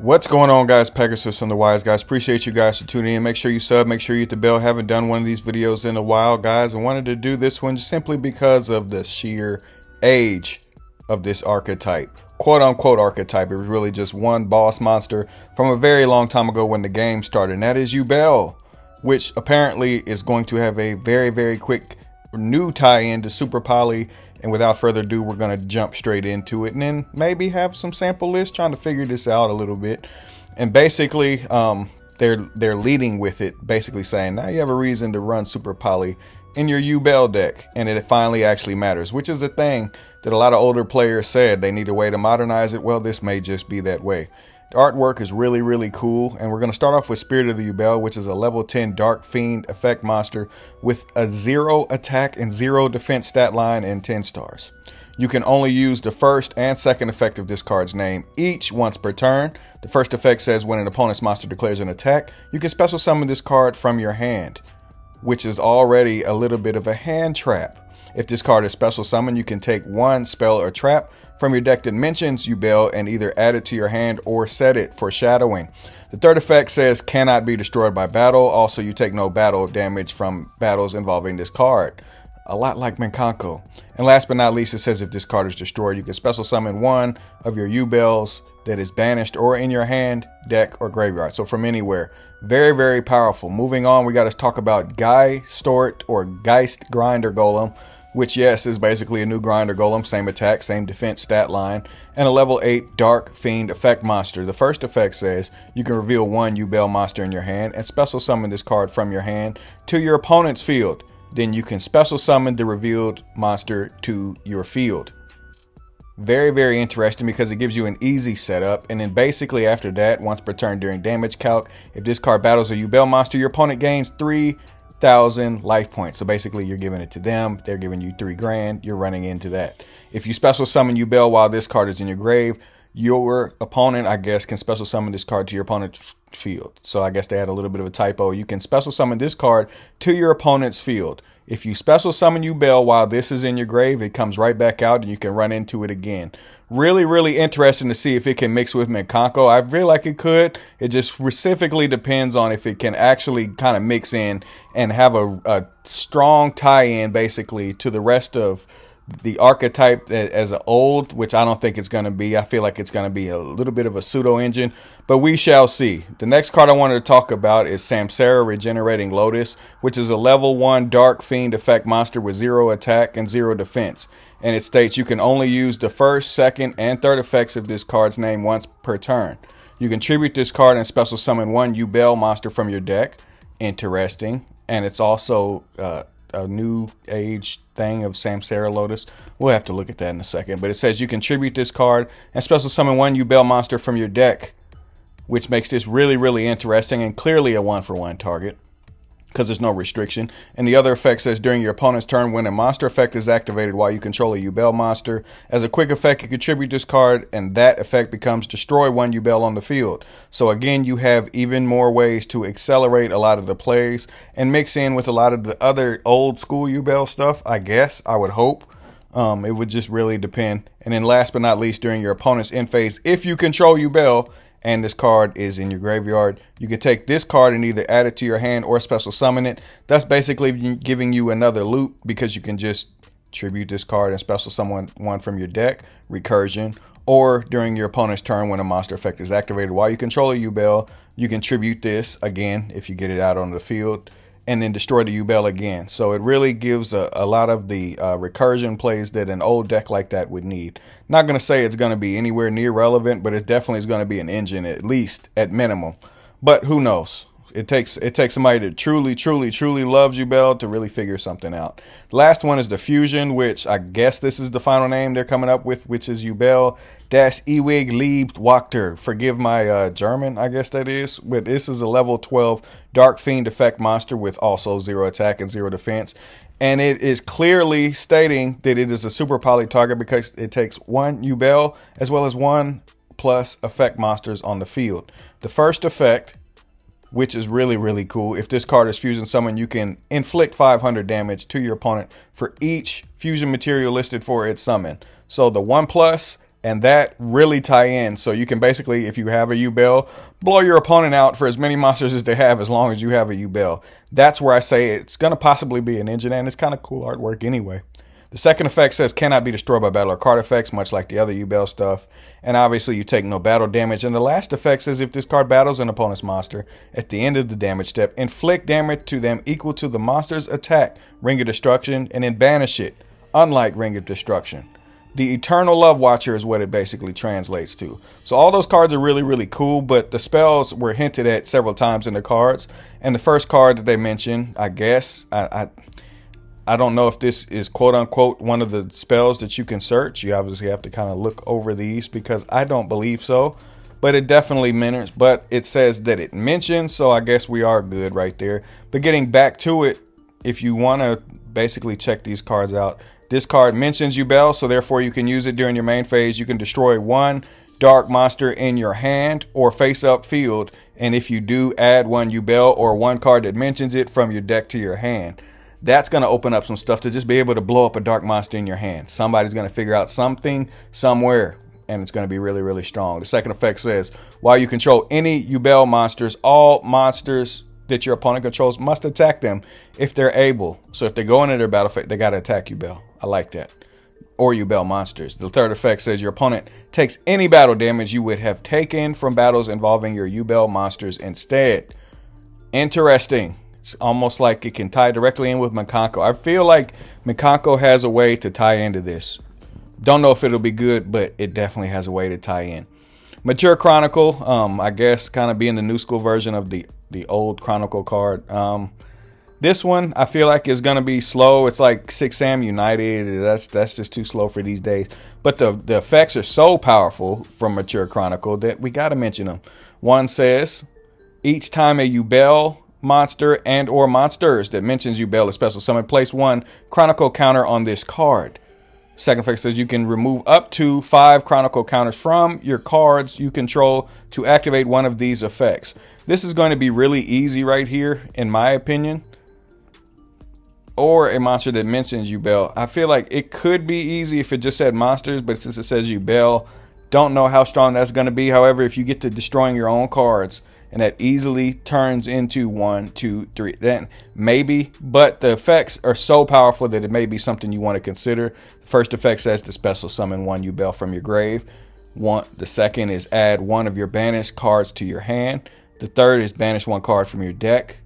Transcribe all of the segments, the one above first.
What's going on, guys? Pegasus from the Wiseguys. Appreciate you guys for tuning in. Make sure you sub, make sure you hit the bell. Haven't done one of these videos in a while, guys. I wanted to do this one simply because of the sheer age of this archetype. Quote unquote archetype. It was really just one boss monster from a very long time ago when the game started, and that is Yubel, which apparently is going to have a very quick new tie-in to Super Poly. And without further ado, we're going to jump straight into it and then maybe have some sample lists trying to figure this out a little bit. And basically, they're leading with it, basically saying now you have a reason to run Super Poly in your Yubel deck, and it finally actually matters, which is a thing that a lot of older players said they need a way to modernize it. Well, this may just be that way. The artwork is really cool, and we're going to start off with Spirit of the Yubel, which is a level 10 Dark Fiend effect monster with a 0 attack and 0 defense stat line and 10 stars. You can only use the first and second effect of this card's name each once per turn. The first effect says when an opponent's monster declares an attack, you can special summon this card from your hand, which is already a little bit of a hand trap. If this card is special summoned, you can take one spell or trap from your deck that mentions Yubel and either add it to your hand or set it, foreshadowing. The third effect says cannot be destroyed by battle. Also, you take no battle damage from battles involving this card. A lot like Menkanko. And last but not least, it says if this card is destroyed, you can special summon one of your Yubels that is banished or in your hand, deck, or graveyard. So from anywhere. Very powerful. Moving on, we got to talk about Geist or Geist Grinder Golem, which, yes, is basically a new Grinder Golem, same attack, same defense stat line, and a level 8 Dark Fiend effect monster. The first effect says you can reveal one Yubel monster in your hand and special summon this card from your hand to your opponent's field. Then you can special summon the revealed monster to your field. Very interesting because it gives you an easy setup, and then basically after that, once per turn during damage calc, if this card battles a Yubel monster, your opponent gains 3,000 life points. So basically you're giving it to them, they're giving you 3 grand, you're running into that. If you special summon Yubel while this card is in your grave, your opponent, I guess, can special summon this card to your opponent's field. So I guess they had a little bit of a typo. You can special summon this card to your opponent's field. If you special summon Yubel while this is in your grave, it comes right back out and you can run into it again. Really interesting to see if it can mix with Menkanko. I feel like it could. It just specifically depends on if it can actually kind of mix in and have a strong tie-in basically to the rest of the archetype as an old, which I don't think it's going to be. I feel like it's going to be a little bit of a pseudo engine, but we shall see. The next card I wanted to talk about is Samsara Regenerating Lotus, which is a level 1 Dark Fiend effect monster with 0 attack and 0 defense. And it states you can only use the first, second, and third effects of this card's name once per turn. You can tribute this card and special summon one Yubel monster from your deck. Interesting. And it's also a new age thing of Samsara Lotus. We'll have to look at that in a second. But it says you can tribute this card and special summon one Yubel monster from your deck, which makes this really interesting and clearly a 1-for-1 target because there's no restriction. And the other effect says during your opponent's turn, when a monster effect is activated while you control a Yubel monster, as a quick effect, you contribute this card and that effect becomes destroy one Yubel on the field. So again, you have even more ways to accelerate a lot of the plays and mix in with a lot of the other old school Yubel stuff, I guess, I would hope. It would just really depend. And then last but not least, during your opponent's end phase, if you control Yubel and this card is in your graveyard, you can take this card and either add it to your hand or special summon it. That's basically giving you another loop because you can just tribute this card and special summon one from your deck, recursion, or during your opponent's turn when a monster effect is activated while you control a Yubel, you can tribute this again if you get it out on the field and then destroy the Yubel again. So it really gives a lot of the recursion plays that an old deck like that would need. Not going to say it's going to be anywhere near relevant, but it definitely is going to be an engine, at least at minimum. But who knows? It takes somebody that truly loves Yubel to really figure something out. The last one is the Fusion, which I guess this is the final name they're coming up with, which is Yubel Das Ewig Liebt Wachter. Forgive my German, I guess that is. But this is a level 12 Dark Fiend effect monster with also 0 attack and 0 defense. And it is clearly stating that it is a Super Poly target because it takes one Yubel as well as 1+ effect monsters on the field. The first effect, which is really cool. If this card is fusion summoned, you can inflict 500 damage to your opponent for each fusion material listed for its summon. So the 1+ and that really tie in. So you can basically, if you have a Yubel, blow your opponent out for as many monsters as they have, as long as you have a Yubel. That's where I say it's going to possibly be an engine, and it's kind of cool artwork anyway. The second effect says cannot be destroyed by battle or card effects, much like the other Yubel stuff. And obviously you take no battle damage. And the last effect says if this card battles an opponent's monster, at the end of the damage step, inflict damage to them equal to the monster's attack, Ring of Destruction, and then banish it, unlike Ring of Destruction. The Eternal Love Watcher is what it basically translates to. So all those cards are really, really cool, but the spells were hinted at several times in the cards. And the first card that they mentioned, I guess, I don't know if this is quote unquote one of the spells that you can search. You obviously have to kind of look over these, because I don't believe so, but it definitely mentions, but it says that it mentions, so I guess we are good right there. But getting back to it, if you want to basically check these cards out, this card mentions Yubel, so therefore you can use it during your main phase. You can destroy one dark monster in your hand or face up field, and if you do, add one Yubel or one card that mentions it from your deck to your hand. That's going to open up some stuff to just be able to blow up a dark monster in your hand. Somebody's going to figure out something somewhere, and it's going to be really, really strong. The second effect says, while you control any Yubel monsters, all monsters that your opponent controls must attack them if they're able. So if they go into their battle phase, they got to attack Yubel. I like that. Or Yubel monsters. The third effect says your opponent takes any battle damage you would have taken from battles involving your Yubel monsters instead. Interesting. It's almost like it can tie directly in with Mikanko. I feel like Mikanko has a way to tie into this. Don't know if it'll be good, but it definitely has a way to tie in. Mature Chronicle, I guess kind of being the new school version of the old Chronicle card. This one I feel like is going to be slow. It's like 6 Sam United. That's just too slow for these days. But the effects are so powerful from Mature Chronicle that we got to mention them. One says, each time a Yubel monster and or monsters that mentions Yubel is special summon, place one Chronicle counter on this card. Second effect says you can remove up to 5 Chronicle counters from your cards you control to activate one of these effects. This is going to be really easy right here, in my opinion. Or a monster that mentions Yubel. I feel like it could be easy if it just said monsters, but since it says Yubel, don't know how strong that's going to be. However, if you get to destroying your own cards, and that easily turns into 1, 2, 3, then maybe. But the effects are so powerful that it may be something you want to consider. The first effect says to special summon 1 Yubel from your grave. The second is add 1 of your banished cards to your hand. The third is banish 1 card from your deck.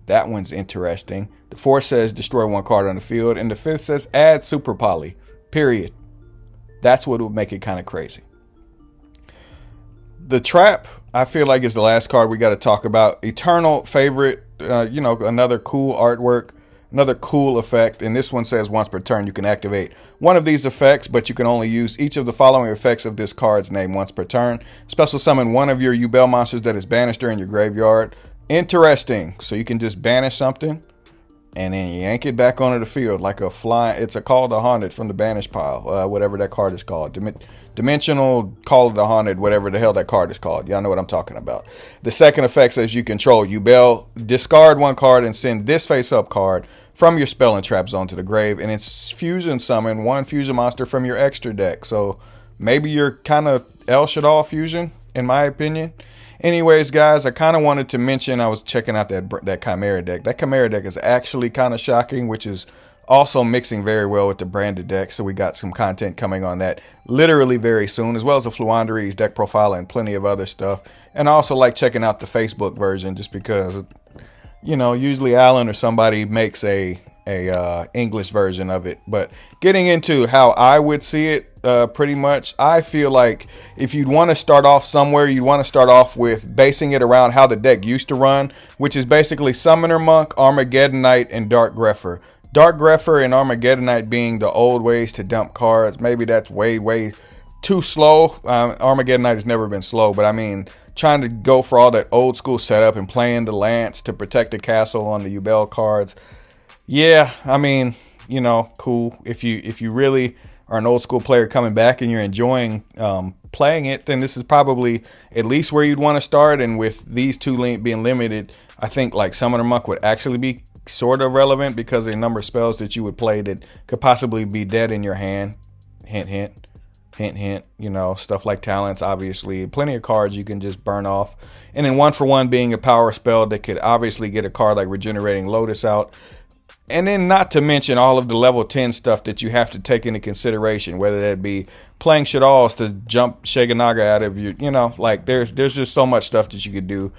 That one's interesting. The fourth says destroy 1 card on the field. And the fifth says add Super Poly. Period. That's what would make it kind of crazy. The Trap, I feel like, is the last card we got to talk about. Eternal favorite, you know, another cool artwork, another cool effect. And this one says once per turn you can activate one of these effects, but you can only use each of the following effects of this card's name once per turn. Special summon 1 of your Yubel monsters that is banished during your graveyard. Interesting. So you can just banish something and then yank it back onto the field like a fly. It's a Call of the Haunted from the banished pile, whatever that card is called. Dimensional Call of the Haunted, whatever the hell that card is called. Y'all know what I'm talking about. The second effect says you control Yubel. Discard 1 card and send this face-up card from your spell and trap zone to the grave. And it's fusion summon 1 fusion monster from your extra deck. So maybe you're kind of El Shaddai fusion, in my opinion. Anyways, guys, I kind of wanted to mention, I was checking out that Chimera deck. That Chimera deck is actually kind of shocking, which is also mixing very well with the branded deck. So we got some content coming on that literally very soon, as well as a Fluanderee's deck profile and plenty of other stuff. And I also like checking out the Facebook version just because, you know, usually Alan or somebody makes a English version of it. But getting into how I would see it, pretty much, I feel like if you'd want to start off somewhere, you'd want to start off with basing it around how the deck used to run, which is basically Summoner Monk, Armageddonite, and Dark Grepher. Dark Grepher and Armageddonite being the old ways to dump cards. Maybe that's way too slow. Armageddonite has never been slow, but I mean, trying to go for all that old school setup and playing the Lance to protect the castle on the Yubel cards. Yeah, I mean, you know, cool. If you really are an old school player coming back and you're enjoying playing it, then this is probably at least where you'd want to start. And with these two being limited, I think like Summoner Monk would actually be sort of relevant because of the number of spells that you would play that could possibly be dead in your hand. Hint, hint. Hint, hint, you know, stuff like talents, obviously. Plenty of cards you can just burn off. And then 1-for-1 being a power spell that could obviously get a card like Regenerating Lotus out. And then not to mention all of the level 10 stuff that you have to take into consideration, whether that be playing Shaddolls to jump Shaganaga out of your, you know, like there's just so much stuff that you could do.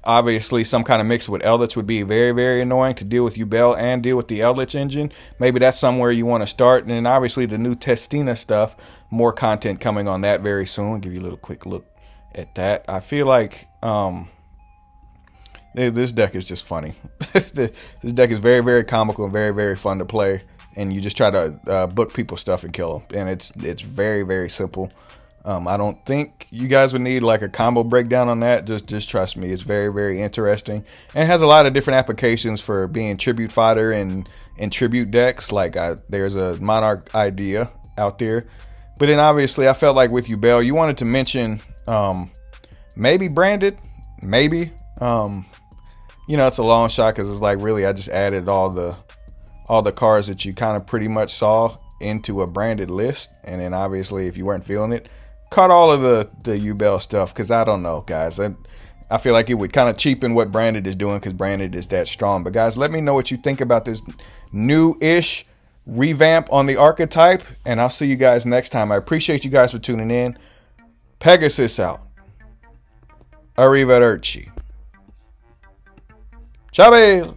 Obviously, some kind of mix with Eldritch would be very, very annoying to deal with Yubel and deal with the Eldritch engine. Maybe that's somewhere you want to start. And then obviously the new Testina stuff, more content coming on that very soon. I'll give you a little quick look at that. I feel like this deck is just funny. This deck is very, very comical and very, very fun to play. And you just try to book people's stuff and kill them. And it's very, very simple. I don't think you guys would need like a combo breakdown on that. Just trust me. It's very, very interesting. And it has a lot of different applications for being tribute fodder and tribute decks. Like there's a Monarch idea out there. But then obviously I felt like with Yubel, you wanted to mention maybe branded. Maybe. You know, it's a long shot because it's like really I just added all the cards that you kind of pretty much saw into a branded list. And then obviously if you weren't feeling it, cut all of the Yubel stuff, because I don't know, guys. I feel like it would kind of cheapen what Branded is doing because Branded is that strong. But guys, let me know what you think about this new-ish revamp on the archetype, and I'll see you guys next time. I appreciate you guys for tuning in. Pegasus out. Arrivederci. Ciao.